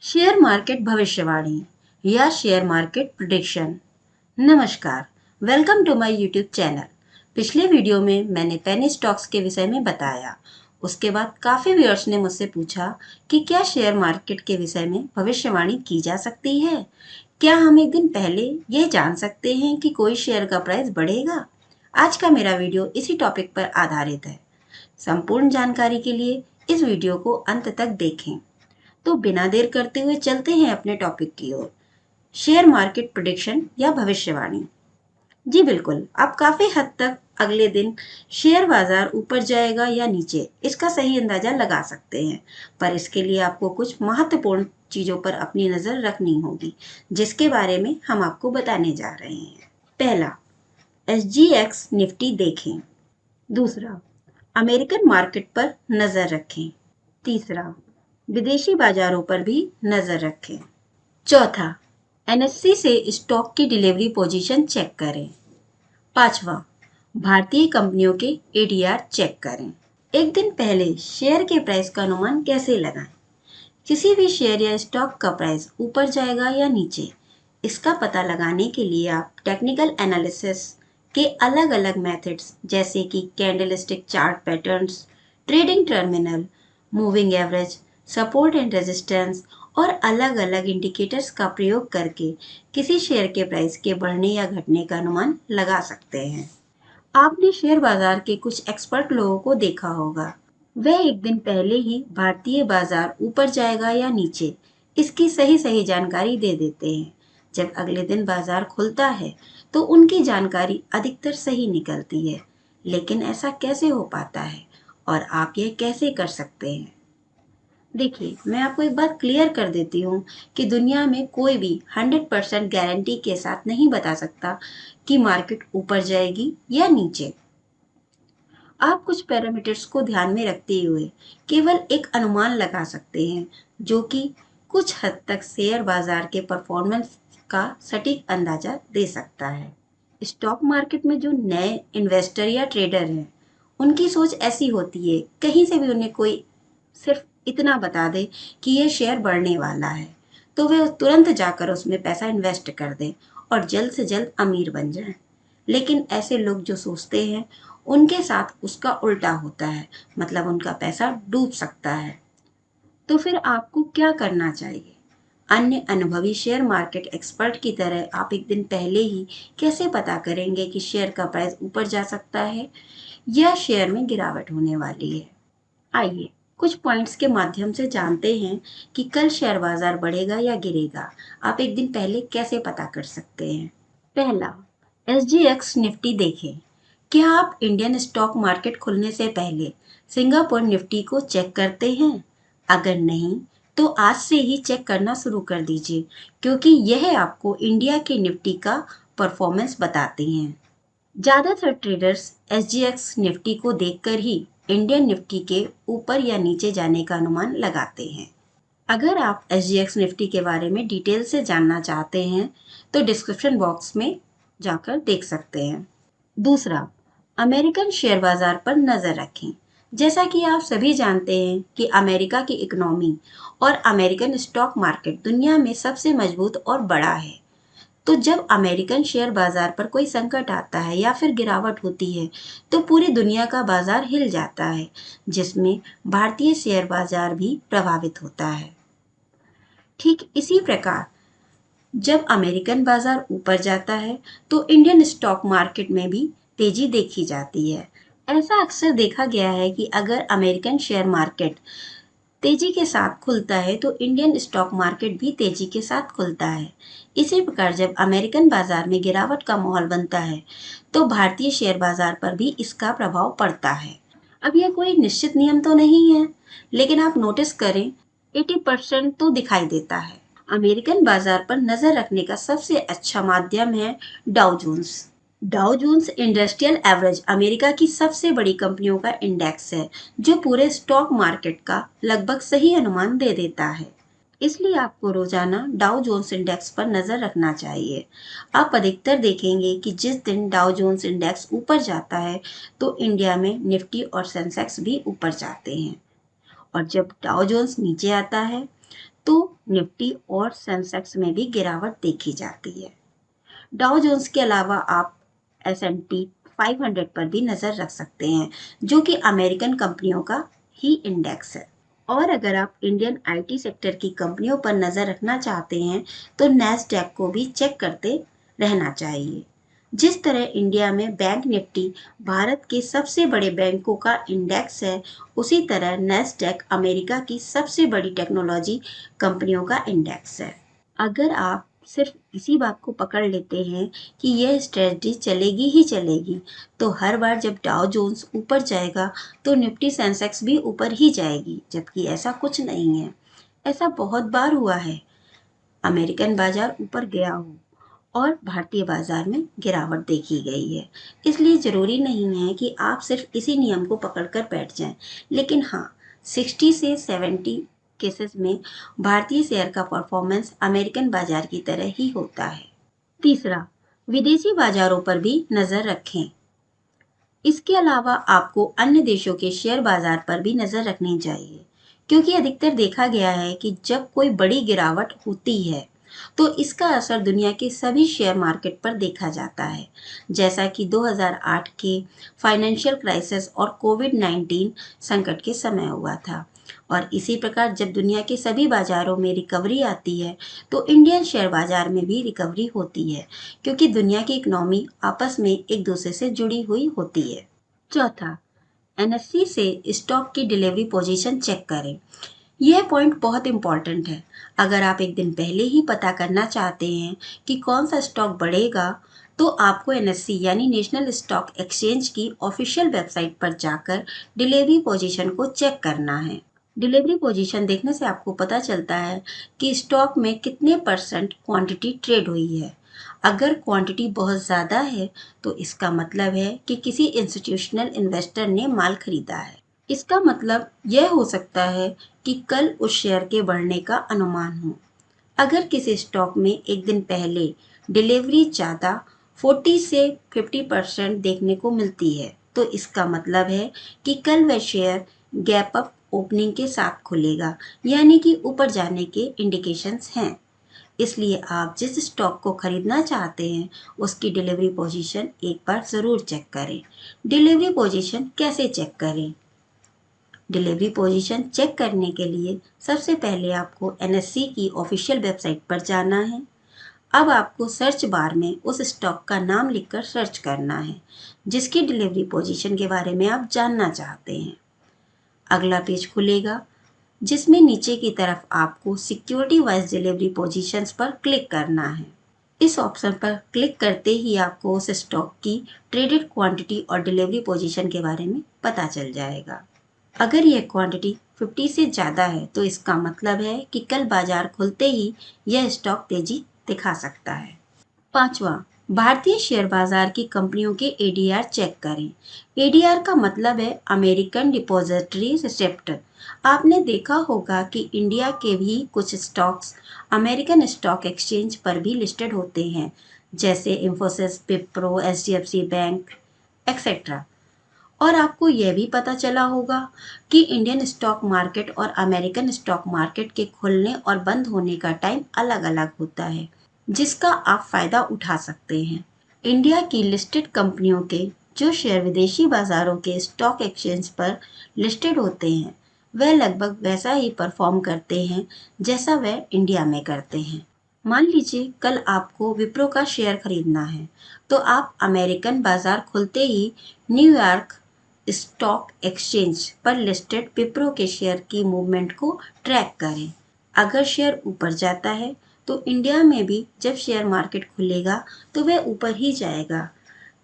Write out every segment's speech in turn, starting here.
Share market भविष्यवाणी या share market prediction. नमस्कार, welcome to my YouTube channel. पिछले वीडियो में मैंने पेनी स्टॉक्स के विषय में बताया। उसके बाद काफ़ी व्यूअर्स ने मुझसे पूछा कि क्या शेयर मार्केट के विषय में भविष्यवाणी की जा सकती है। क्या हम एक दिन पहले ये जान सकते हैं कि कोई शेयर का प्राइस बढ़ेगा। आज का मेरा वीडियो इसी टॉपिक पर आधारित है। संपूर्ण जानकारी के लिए इस वीडियो को अंत तक देखें। तो बिना देर करते हुए चलते हैं अपने टॉपिक की ओर। शेयर मार्केट प्रेडिक्शन या भविष्यवाणी। जी बिल्कुल, आप काफी हद तक अगले दिन शेयर बाजार ऊपर जाएगा या नीचे इसका सही अंदाजा लगा सकते हैं, पर इसके लिए आपको कुछ महत्वपूर्ण चीजों पर अपनी नजर रखनी होगी, जिसके बारे में हम आपको बताने जा रहे हैं। पहला, SGX निफ्टी देखें। दूसरा, अमेरिकन मार्केट पर नजर रखें। तीसरा, विदेशी बाजारों पर भी नजर रखें। चौथा, NSE से स्टॉक की डिलीवरी पोजीशन चेक करें। पांचवा, भारतीय कंपनियों के ADR चेक करें। एक दिन पहले शेयर के प्राइस का अनुमान कैसे लगाएं। किसी भी शेयर या स्टॉक का प्राइस ऊपर जाएगा या नीचे, इसका पता लगाने के लिए आप टेक्निकल एनालिसिस के अलग अलग मेथड्स जैसे कि candlestick chart patterns, trading terminal, moving average, support and resistance और अलग अलग इंडिकेटर्स का प्रयोग करके किसी शेयर के प्राइस के बढ़ने या घटने का अनुमान लगा सकते हैं। आपने शेयर बाजार के कुछ एक्सपर्ट लोगों को देखा होगा। वह एक दिन पहले ही भारतीय बाजार ऊपर जाएगा या नीचे इसकी सही सही जानकारी दे देते हैं। जब अगले दिन बाजार खुलता है तो उनकी जानकारी अधिकतर सही निकलती है। लेकिन ऐसा कैसे हो पाता है और आप यह कैसे कर सकते हैं। देखिए, मैं आपको एक बात क्लियर कर देती हूँ कि दुनिया में कोई भी 100% गारंटी के साथ नहीं बता सकता कि मार्केट ऊपर जाएगी या नीचे। आप कुछ पैरामीटर्स को ध्यान में रखते हुए केवल एक अनुमान लगा सकते हैं, जो कि कुछ हद तक शेयर बाजार के परफॉर्मेंस का सटीक अंदाजा दे सकता है। स्टॉक मार्केट में जो नए इन्वेस्टर या ट्रेडर हैं, उनकी सोच ऐसी होती है, कहीं से भी उन्हें कोई सिर्फ इतना बता दे कि ये शेयर बढ़ने वाला है, तो वे तुरंत जाकर उसमें पैसा इन्वेस्ट कर दें और जल्द से जल्द अमीर बन जाएं। लेकिन ऐसे लोग जो सोचते हैं, उनके साथ उसका उल्टा होता है, मतलब उनका पैसा डूब सकता है। तो फिर आपको क्या करना चाहिए। अन्य अनुभवी शेयर मार्केट एक्सपर्ट की तरह आप एक दिन पहले ही कैसे पता करेंगे कि शेयर का प्राइस ऊपर जा सकता है या शेयर में गिरावट होने वाली है। आइए कुछ पॉइंट्स के माध्यम से जानते हैं कि कल शेयर बाजार बढ़ेगा या गिरेगा। आप एक दिन पहले कैसे पता कर सकते हैं। पहला, SGX निफ्टी देखें। क्या आप इंडियन स्टॉक मार्केट खुलने से पहले सिंगापुर निफ्टी को चेक करते हैं। अगर नहीं तो आज से ही चेक करना शुरू कर दीजिए, क्योंकि यह आपको इंडिया के निफ्टी का परफॉर्मेंस बताते हैं। ज्यादातर ट्रेडर्स SGX निफ्टी को देखकर ही इंडियन निफ्टी के ऊपर या नीचे जाने का अनुमान लगाते हैं। अगर आप SGX निफ्टी के बारे में डिटेल से जानना चाहते हैं तो डिस्क्रिप्शन बॉक्स में जाकर देख सकते हैं। दूसरा, अमेरिकन शेयर बाजार पर नजर रखें। जैसा कि आप सभी जानते हैं कि अमेरिका की इकोनॉमी और अमेरिकन स्टॉक मार्केट दुनिया में सबसे मजबूत और बड़ा है। तो जब अमेरिकन शेयर बाजार पर कोई संकट आता है या फिर गिरावट होती है तो पूरी दुनिया का बाजार हिल जाता है, जिसमें भारतीय शेयर बाजार भी प्रभावित होता है। ठीक इसी प्रकार जब अमेरिकन बाजार ऊपर जाता है तो इंडियन स्टॉक मार्केट में भी तेजी देखी जाती है। ऐसा अक्सर देखा गया है कि अगर अमेरिकन शेयर मार्केट तेजी के साथ खुलता है तो इंडियन स्टॉक मार्केट भी तेजी के साथ खुलता है। इसी प्रकार जब अमेरिकन बाजार में गिरावट का माहौल बनता है तो भारतीय शेयर बाजार पर भी इसका प्रभाव पड़ता है। अब यह कोई निश्चित नियम तो नहीं है, लेकिन आप नोटिस करें 80% तो दिखाई देता है। अमेरिकन बाजार पर नजर रखने का सबसे अच्छा माध्यम है Dow Jones. Dow Jones industrial average America की सबसे बड़ी कंपनियों का इंडेक्स है, जो पूरे स्टॉक मार्केट का लगभग सही अनुमान दे देता है। इसलिए आपको रोजाना डाउ जोन्स इंडेक्स पर नजर रखना चाहिए। आप अधिकतर देखेंगे कि जिस दिन डाउ जोन्स इंडेक्स ऊपर जाता है तो इंडिया में निफ्टी और सेंसेक्स भी ऊपर जाते हैं, और जब डाउ जोन्स नीचे आता है तो निफ्टी और सेंसेक्स में भी गिरावट देखी जाती है। डाउ जोन्स के अलावा आप S&P 500 पर भी नज़र रख सकते हैं, जो कि अमेरिकन कंपनियों का ही इंडेक्स है। और अगर आप इंडियन आईटी सेक्टर की कंपनियों पर नज़र रखना चाहते हैं तो नैस्डैक को भी चेक करते रहना चाहिए। जिस तरह इंडिया में बैंक निफ्टी भारत के सबसे बड़े बैंकों का इंडेक्स है, उसी तरह नैस्डैक अमेरिका की सबसे बड़ी टेक्नोलॉजी कंपनियों का इंडेक्स है। अगर आप सिर्फ इसी बात को पकड़ लेते हैं कि यह स्ट्रेटजी चलेगी ही चलेगी, तो हर बार जब डाउ जोन्स ऊपर जाएगा तो निफ्टी सेंसेक्स भी ऊपर ही जाएगी, जबकि ऐसा कुछ नहीं है। ऐसा बहुत बार हुआ है, अमेरिकन बाजार ऊपर गया हो और भारतीय बाजार में गिरावट देखी गई है। इसलिए ज़रूरी नहीं है कि आप सिर्फ इसी नियम को पकड़कर बैठ जाएं, लेकिन हाँ, 60 से 70 केसेस में भारतीय शेयर का परफॉर्मेंस अमेरिकन बाजार की तरह ही होता है। तीसरा, विदेशी बाजारों पर भी नज़र रखें। इसके अलावा आपको अन्य देशों के शेयर बाजार पर भी नज़र रखनी चाहिए, क्योंकि अधिकतर देखा गया है कि जब कोई बड़ी गिरावट होती है तो इसका असर दुनिया के सभी शेयर मार्केट पर देखा जाता है, जैसा कि 2008 के फाइनेंशियल क्राइसिस और कोविड-19 संकट के समय हुआ था। और इसी प्रकार जब दुनिया के सभी बाजारों में रिकवरी आती है तो इंडियन शेयर बाजार में भी रिकवरी होती है, क्योंकि दुनिया की इकोनॉमी आपस में एक दूसरे से जुड़ी हुई होती है। चौथा, एनएससी से स्टॉक की डिलीवरी पोजीशन चेक करें। यह पॉइंट बहुत इंपॉर्टेंट है। अगर आप एक दिन पहले ही पता करना चाहते हैं कि कौन सा स्टॉक बढ़ेगा, तो आपको एनएससी यानी नेशनल स्टॉक एक्सचेंज की ऑफिशियल वेबसाइट पर जाकर डिलीवरी पोजीशन को चेक करना है। डिलीवरी पोजीशन देखने से आपको पता चलता है कि स्टॉक में कितने परसेंट क्वांटिटी ट्रेड हुई है। अगर क्वांटिटी बहुत ज़्यादा है तो इसका मतलब है कि किसी इंस्टीट्यूशनल इन्वेस्टर ने माल खरीदा है। इसका मतलब यह हो सकता है कि कल उस शेयर के बढ़ने का अनुमान हो। अगर किसी स्टॉक में एक दिन पहले डिलीवरी ज़्यादा 40 से 50% देखने को मिलती है, तो इसका मतलब है कि कल वह शेयर गैप अप ओपनिंग के साथ खुलेगा, यानी कि ऊपर जाने के इंडिकेशंस हैं। इसलिए आप जिस स्टॉक को खरीदना चाहते हैं उसकी डिलीवरी पोजीशन एक बार ज़रूर चेक करें। डिलीवरी पोजीशन कैसे चेक करें? डिलीवरी पोजीशन चेक करने के लिए सबसे पहले आपको एनएससी की ऑफिशियल वेबसाइट पर जाना है। अब आपको सर्च बार में उस स्टॉक का नाम लिखकर सर्च करना है जिसकी डिलीवरी पोजीशन के बारे में आप जानना चाहते हैं। अगला पेज खुलेगा जिसमें नीचे की तरफ आपको सिक्योरिटी वाइज डिलीवरी पोजीशंस पर क्लिक करना है। इस ऑप्शन पर क्लिक करते ही आपको उस स्टॉक की ट्रेडेड क्वांटिटी और डिलीवरी पोजीशन के बारे में पता चल जाएगा। अगर यह क्वांटिटी 50 से ज़्यादा है तो इसका मतलब है कि कल बाजार खुलते ही यह स्टॉक तेजी दिखा सकता है। पांचवा, भारतीय शेयर बाजार की कंपनियों के एडीआर चेक करें। एडीआर का मतलब है अमेरिकन डिपॉजिटरी रिसिप्ट। आपने देखा होगा कि इंडिया के भी कुछ स्टॉक्स अमेरिकन स्टॉक एक्सचेंज पर भी लिस्टेड होते हैं, जैसे Infosys, Wipro, HDFC bank etcetera. और आपको यह भी पता चला होगा कि इंडियन स्टॉक मार्केट और अमेरिकन स्टॉक मार्केट के खुलने और बंद होने का टाइम अलग-अलग होता है, जिसका आप फायदा उठा सकते हैं। इंडिया की लिस्टेड कंपनियों के जो शेयर विदेशी बाजारों के स्टॉक एक्सचेंज पर लिस्टेड होते हैं, वह लगभग वैसा ही परफॉर्म करते हैं जैसा वह इंडिया में करते हैं। मान लीजिए कल आपको विप्रो का शेयर खरीदना है, तो आप अमेरिकन बाजार खुलते ही न्यूयॉर्क स्टॉक एक्सचेंज पर लिस्टेड विप्रो के शेयर की मूवमेंट को ट्रैक करें। अगर शेयर ऊपर जाता है तो इंडिया में भी जब शेयर मार्केट खुलेगा तो वह ऊपर ही जाएगा।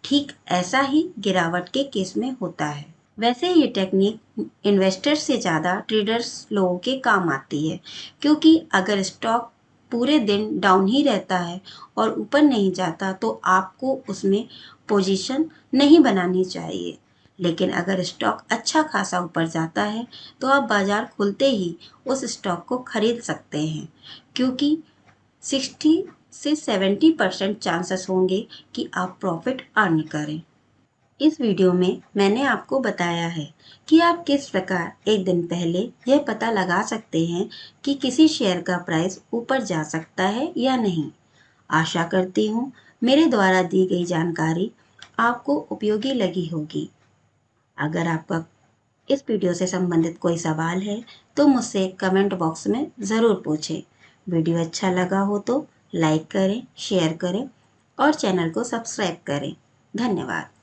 ठीक ऐसा ही गिरावट के केस में होता है। वैसे ये टेक्निक इन्वेस्टर्स से ज़्यादा ट्रेडर्स लोगों के काम आती है, क्योंकि अगर स्टॉक पूरे दिन डाउन ही रहता है और ऊपर नहीं जाता तो आपको उसमें पोजीशन नहीं बनानी चाहिए। लेकिन अगर स्टॉक अच्छा खासा ऊपर जाता है तो आप बाजार खुलते ही उस स्टॉक को खरीद सकते हैं, क्योंकि 60 से 70% चांसेस होंगे कि आप प्रॉफिट अर्न करें। इस वीडियो में मैंने आपको बताया है कि आप किस प्रकार एक दिन पहले यह पता लगा सकते हैं कि किसी शेयर का प्राइस ऊपर जा सकता है या नहीं। आशा करती हूँ मेरे द्वारा दी गई जानकारी आपको उपयोगी लगी होगी। अगर आपका इस वीडियो से संबंधित कोई सवाल है तो मुझसे कमेंट बॉक्स में ज़रूर पूछें। वीडियो अच्छा लगा हो तो लाइक करें, शेयर करें और चैनल को सब्सक्राइब करें। धन्यवाद।